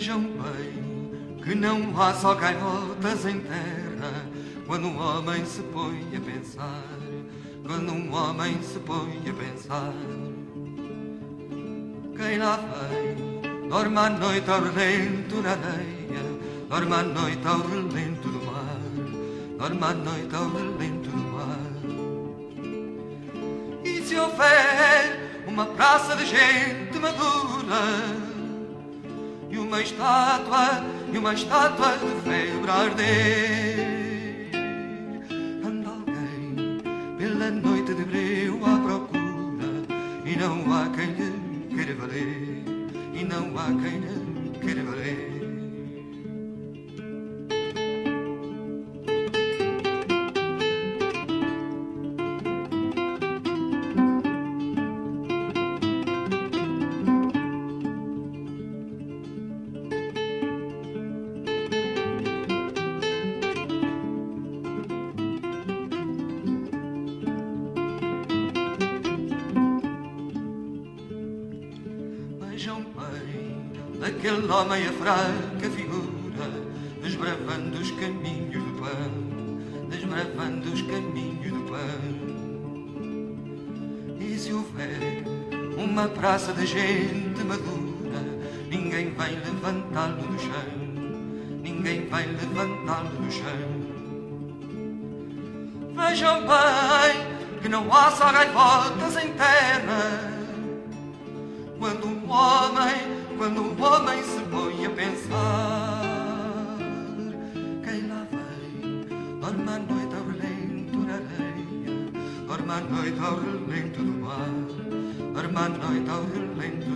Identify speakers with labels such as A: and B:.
A: Vejam bem que não há só gaivotas em terra quando um homem se põe a pensar, quando um homem se põe a pensar. Quem lá vem dorme à noite ao relento na areia, dorme à noite ao relento do mar, dorme à noite ao relento do mar. E se houver uma praça de gente madura e uma estátua de febre a arder, anda alguém pela noite de breu à procura e não há quem lhe queira valer, e não há quem lhe queira valer. Vejam bem daquele homem a fraca figura, desbravando os caminhos do pão, desbravando os caminhos do pão. E se houver uma praça de gente madura, ninguém vai levantá-lo do chão, ninguém vai levantá-lo do chão. Vejam bem que não há só gaivotas em terra quando um homem se põe a pensar. Quem lá vem dorme à noite ao relento na areia, dorme à noite ao relento do mar, dorme à noite ao relento